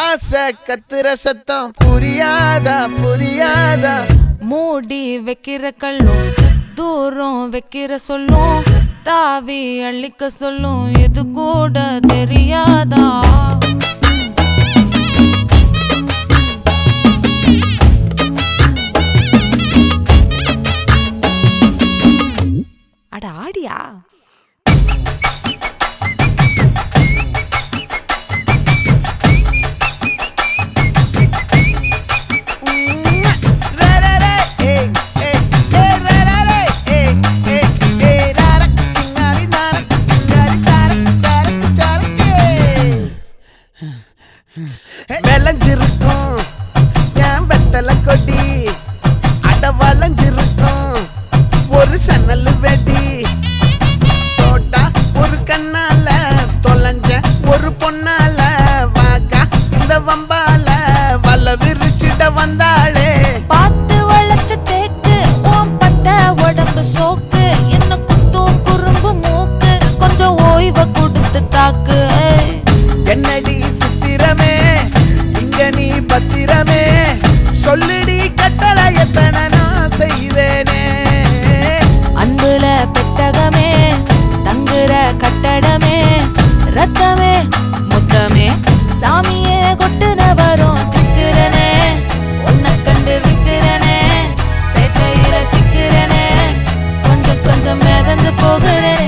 ஆசை கத்துற சத்தம் புரியாதா புரியாதா மூடி வைக்கிற கல்லும் தூரம் வைக்கிற சொல்லும் தாவி அள்ளிக்க சொல்லும் இது கூட தெரியாதா அட ஆடியா விளைஞ்சிருக்கும் என் வெத்தலை கொடி அட வளைஞ்சிருக்கும் ஒரு சன்னல் வெடி தோட்டா ஒரு கண்ணால தொலைஞ்ச ஒரு பொண்ணால வாக்கா இந்த வம்பால வல விரிச்சிட வந்தாளே பார்த்து வளைச்ச தேக்கு ஓம் பட்ட உடம்பு சோக்கு என்ன குத்தும் குறும்பு மூக்கு கொஞ்சம் ஓய்வை கொடுத்து தாக்கு என்னடி சித்திரமே இங்க நீ பத்திரமே சொல்லுடி கட்டளை எத்தனை நான் செய்வேனே அன்புல பெட்டகமே தங்குற கட்டடமே ரத்தமே முத்தமே சாமியே கொட்டுன வரும் திக்கிறனே உன்னை கண்டு விக்கிறனே சேட்டையில சிக்கிறனே கொஞ்சம் கொஞ்சம் மிதந்து போகிறேன்